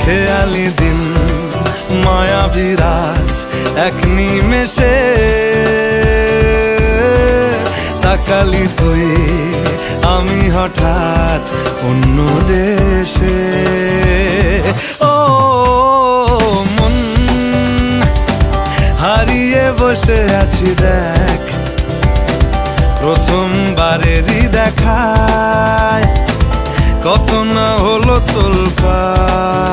খেয়ালি দিন মায়াবী রাত এক নিমেষে তাকালি তুই আমি হঠাৎ অন্য দেশে। ও মন হারিয়ে বসে আছি দেখ প্রথমবারেরই দেখায় কত না হলো তোলপাড়।